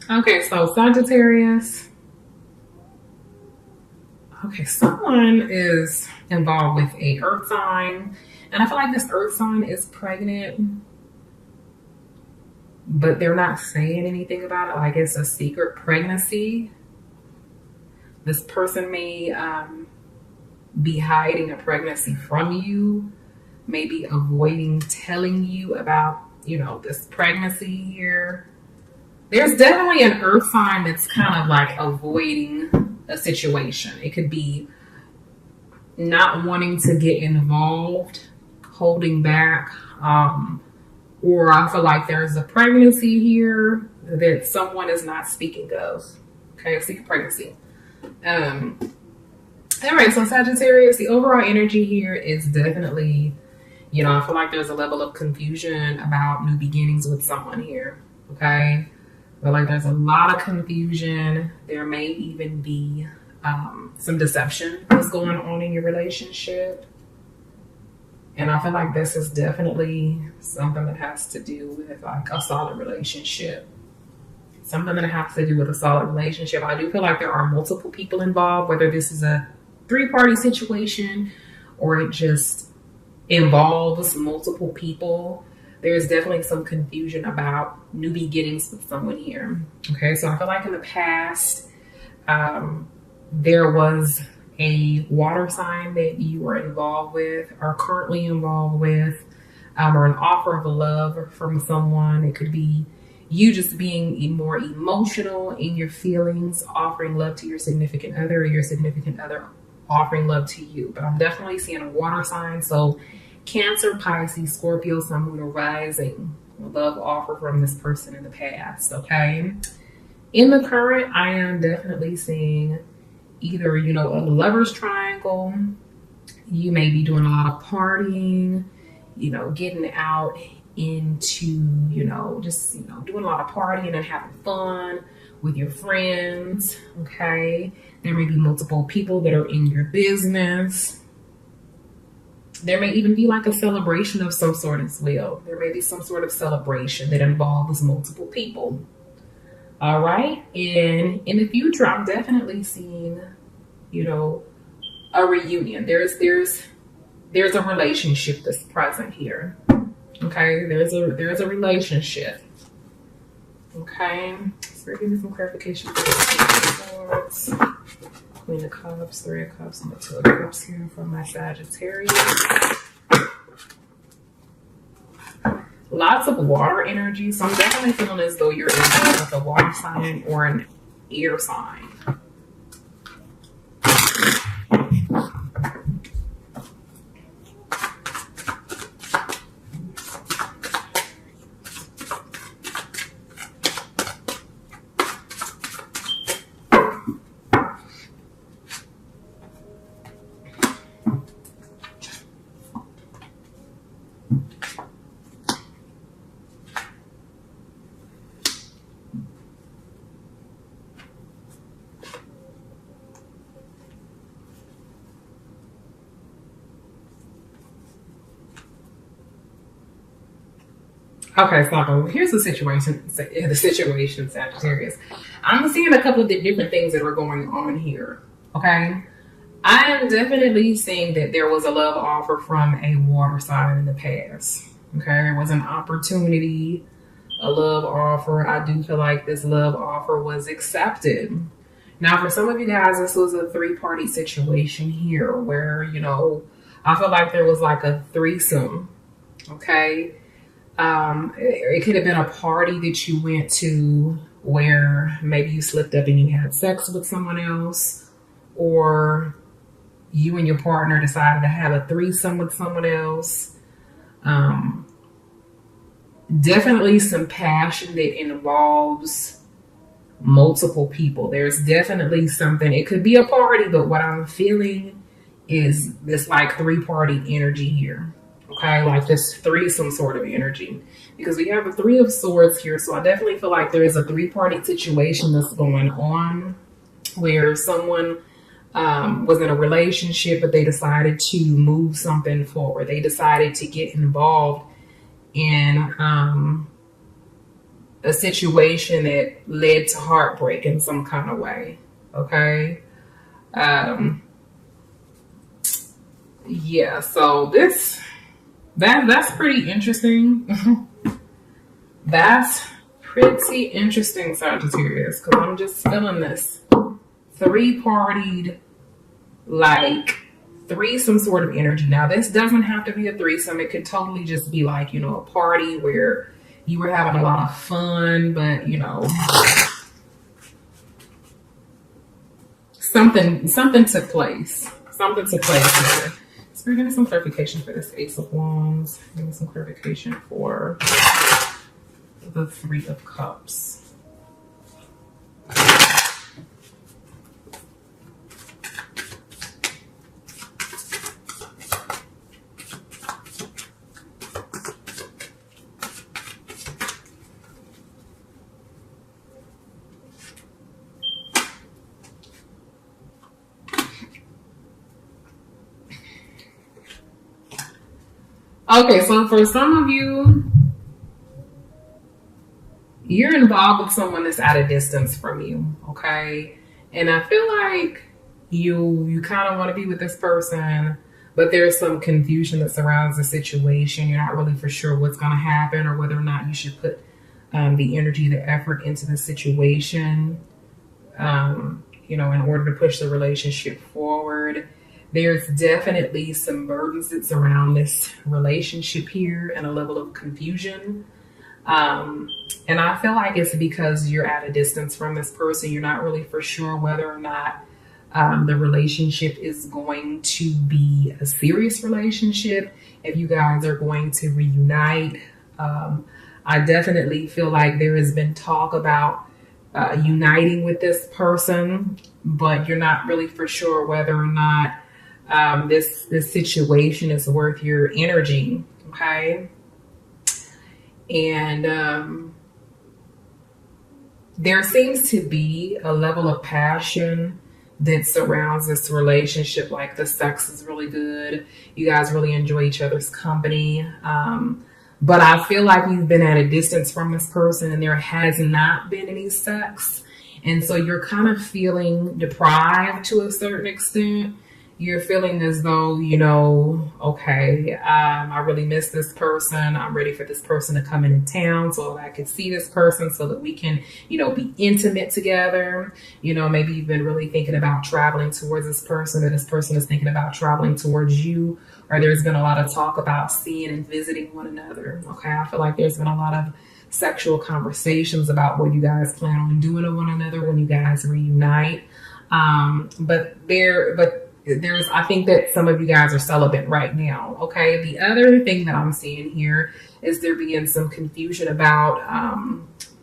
Okay, so Sagittarius. Okay, someone is involved with a earth sign. And I feel like this earth sign is pregnant, but they're not saying anything about it. Like it's a secret pregnancy. This person may be hiding a pregnancy from you, maybe avoiding telling you about, this pregnancy here. There's definitely an earth sign that's kind of like avoiding a situation. It could be not wanting to get involved, holding back, or I feel like there's a pregnancy here that someone is not speaking of. Okay, a secret pregnancy. All right, so Sagittarius, the overall energy here is definitely, I feel like there's a level of confusion about new beginnings with someone here. Okay, I feel like there's a lot of confusion. There may even be some deception that's going on in your relationship. And I feel like this is definitely something that has to do with like a solid relationship. Something that has to do with a solid relationship. I do feel like there are multiple people involved, whether this is a 3-party situation or it just involves multiple people. There's definitely some confusion about new beginnings with someone here. Okay, so I feel like in the past, there was a water sign that you were involved with, are currently involved with, or an offer of love from someone. It could be you just being more emotional in your feelings, offering love to your significant other, or your significant other offering love to you. But I'm definitely seeing a water sign. So Cancer, Pisces, Scorpio, Sun, Moon, or Rising, a love offer from this person in the past. Okay. In the current, I am definitely seeing either, a lover's triangle. You may be doing a lot of partying, getting out into, doing a lot of partying and having fun with your friends. Okay. There may be multiple people that are in your business. There may even be like a celebration of some sort as well. There may be some sort of celebration that involves multiple people. All right. And in the future, I'm definitely seeing, a reunion. There's a relationship that's present here. Okay. There's a relationship. Okay. So give me some clarification for this. Queen of Cups, 3 of Cups, and the 2 of Cups here for my Sagittarius. Lots of water energy. So I'm definitely feeling as though you're in with a water sign or an air sign. Okay, so here's the situation, Sagittarius. I'm seeing a couple of different things that are going on here, okay? I am definitely seeing that there was a love offer from a water sign in the past, okay? There was an opportunity, a love offer. I do feel like this love offer was accepted. Now, for some of you guys, this was a 3-party situation here where, I feel like there was like a threesome, okay? It could have been a party that you went to where maybe you slipped up and you had sex with someone else, or you and your partner decided to have a threesome with someone else. Definitely some passion that involves multiple people. There's definitely something. It could be a party, but what I'm feeling is this like 3-party energy here. Okay, like this threesome sort of energy, because we have a 3 of Swords here. So I definitely feel like there is a 3-party situation that's going on where someone was in a relationship, but they decided to move something forward. They decided to get involved in a situation that led to heartbreak in some kind of way. Okay. Yeah, so that's pretty interesting. That's pretty interesting, Sagittarius, because I'm just feeling this three-partied, like threesome sort of energy. Now, this doesn't have to be a threesome. It could totally just be like, you know, a party where you were having a lot of fun, but, you know, something took place. Something took place here. So we're getting some clarification for this Ace of Wands. Give me some clarification for the Three of Cups. Okay, so for some of you, you're involved with someone that's at a distance from you, okay? And I feel like you kind of want to be with this person, but there's some confusion that surrounds the situation. You're not really for sure what's going to happen or whether or not you should put the energy, the effort into the situation, you know, in order to push the relationship forward. There's definitely some burdens that surround this relationship here and a level of confusion. And I feel like it's because you're at a distance from this person. You're not really for sure whether or not the relationship is going to be a serious relationship, if you guys are going to reunite. I definitely feel like there has been talk about uniting with this person, but you're not really for sure whether or not this situation is worth your energy, okay? And there seems to be a level of passion that surrounds this relationship. Like the sex is really good. You guys really enjoy each other's company. But I feel like you've been at a distance from this person and there has not been any sex. And so you're kind of feeling deprived to a certain extent. You're feeling as though, you know, okay, I really miss this person. I'm ready for this person to come into town so that I can see this person so that we can, you know, be intimate together. You know, maybe you've been really thinking about traveling towards this person, or this person is thinking about traveling towards you, or there's been a lot of talk about seeing and visiting one another. Okay, I feel like there's been a lot of sexual conversations about what you guys plan on doing to one another when you guys reunite. I think that some of you guys are celibate right now. Okay. The other thing that I'm seeing here is there being some confusion about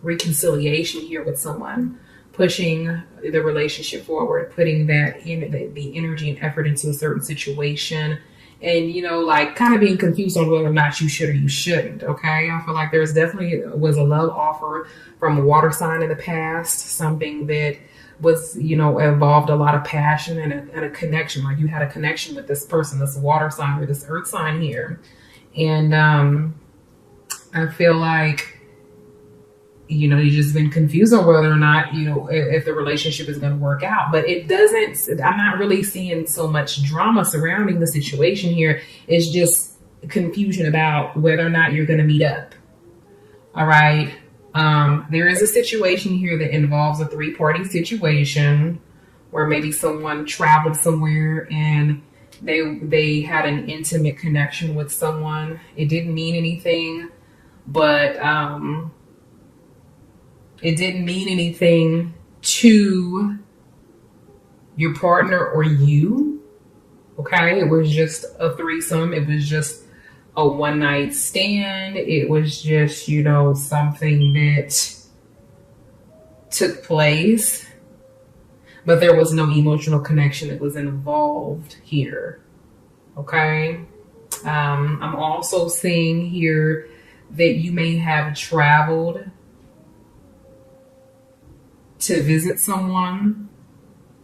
reconciliation here with someone, pushing the relationship forward, putting that in the energy and effort into a certain situation. And, you know, like kind of being confused on whether or not you should or you shouldn't. Okay. I feel like there's definitely was a love offer from a water sign in the past, something that was, you know, involved a lot of passion and a connection. Like you had a connection with this person, this water sign or this earth sign here. And I feel like, you know, you've just been confused on whether or not, you know, if the relationship is going to work out. But it doesn't, I'm not really seeing so much drama surrounding the situation here. It's just confusion about whether or not you're going to meet up. All right. There is a situation here that involves a three-party situation where maybe someone traveled somewhere and they had an intimate connection with someone. It didn't mean anything, but it didn't mean anything to your partner or you. Okay, it was just a threesome. It was just a one-night stand. It was just, you know, something that took place, but there was no emotional connection that was involved here. Okay. I'm also seeing here that you may have traveled to visit someone,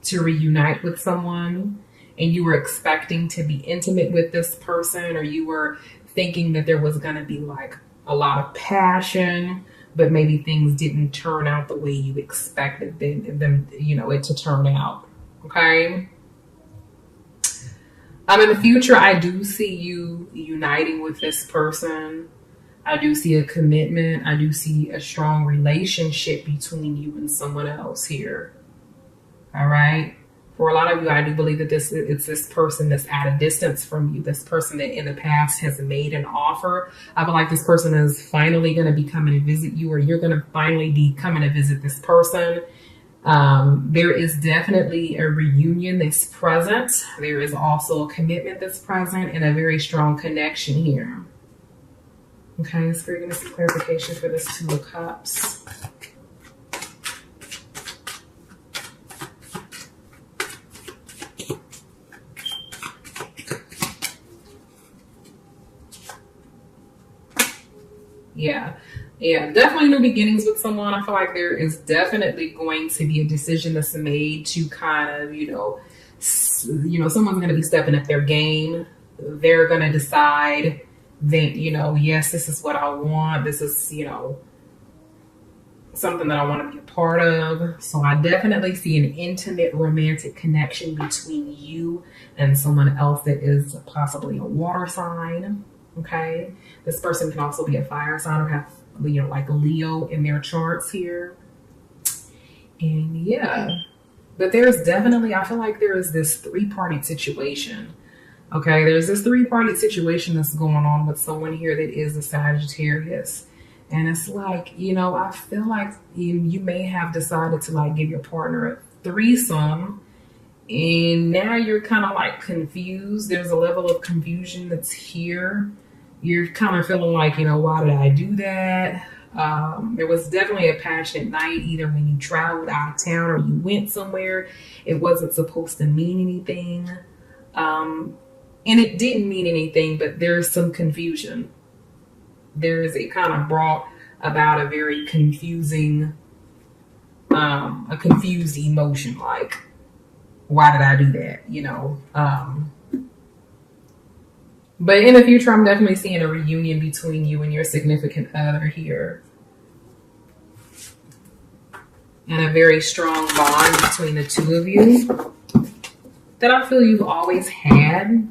to reunite with someone, and you were expecting to be intimate with this person, or you were thinking that there was going to be like a lot of passion, but maybe things didn't turn out the way you expected them, it to turn out. Okay. In the future, I do see you uniting with this person. I do see a commitment. I do see a strong relationship between you and someone else here. All right. For a lot of you, I do believe that it's this person that's at a distance from you, this person that in the past has made an offer. I feel like this person is finally going to be coming to visit you, or you're going to finally be coming to visit this person. There is definitely a reunion that's present. There is also a commitment that's present and a very strong connection here. Okay, so we're going to see clarification for this Two of Cups. Yeah, definitely new beginnings with someone. I feel like there is definitely going to be a decision that's made to kind of, someone's going to be stepping up their game. They're going to decide that, yes, this is what I want. This is, something that I want to be a part of. So I definitely see an intimate romantic connection between you and someone else that is possibly a water sign. Okay. This person can also be a fire sign or have, like a Leo in their charts here. And yeah, but there's definitely, I feel like there is this three-party situation. Okay. There's this three-party situation that's going on with someone here that is a Sagittarius. And it's like, I feel like you may have decided to like give your partner a threesome, and now you're kind of like confused. There's a level of confusion that's here. You're kind of feeling like, why did I do that? There was definitely a passionate night, either when you traveled out of town or you went somewhere. It wasn't supposed to mean anything. And it didn't mean anything, but there's some confusion. It kind of brought about a very confusing, a confused emotion, like, why did I do that? But in the future, I'm definitely seeing a reunion between you and your significant other here. And a very strong bond between the two of you that I feel you've always had.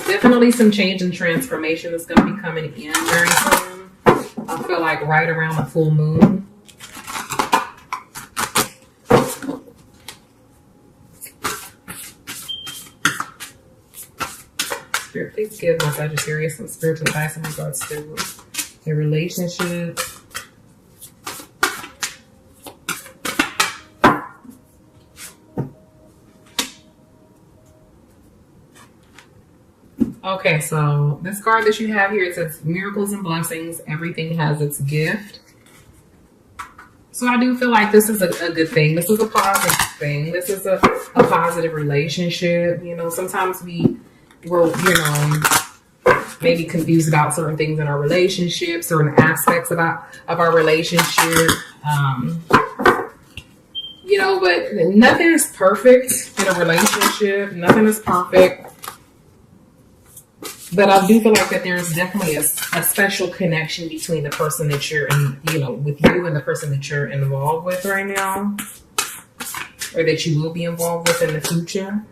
Definitely some change and transformation that's going to be coming in very soon. I feel like right around the full moon. Spirit, please give my Sagittarius some spiritual advice in regards to their relationship. Okay, so this card that you have here, it says miracles and blessings. Everything has its gift. So I do feel like this is a good thing. This is a positive thing. This is a positive relationship. Sometimes we're maybe confused about certain things in our relationship, certain aspects of our relationship. But nothing is perfect in a relationship. Nothing is perfect. But I do feel like that there's definitely a special connection between the person that you're with you and the person that you're involved with right now, or that you will be involved with in the future.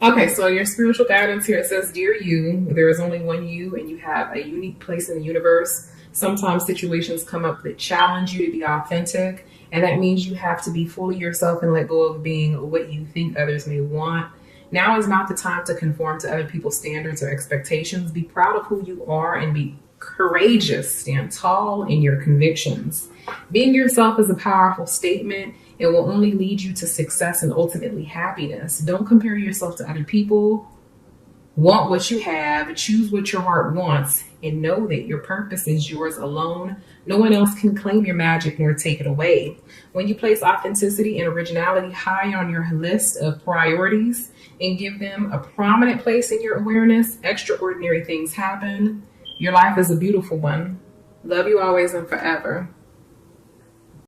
Okay, so your spiritual guidance here, it says, dear you, there is only one you, and you have a unique place in the universe. Sometimes situations come up that challenge you to be authentic, and that means you have to be fully yourself and let go of being what you think others may want. Now is not the time to conform to other people's standards or expectations. Be proud of who you are and be courageous. Stand tall in your convictions. Being yourself is a powerful statement. It will only lead you to success and ultimately happiness. Don't compare yourself to other people. Want what you have, choose what your heart wants, and know that your purpose is yours alone. No one else can claim your magic nor take it away. When you place authenticity and originality high on your list of priorities and give them a prominent place in your awareness, extraordinary things happen. Your life is a beautiful one. Love you always and forever.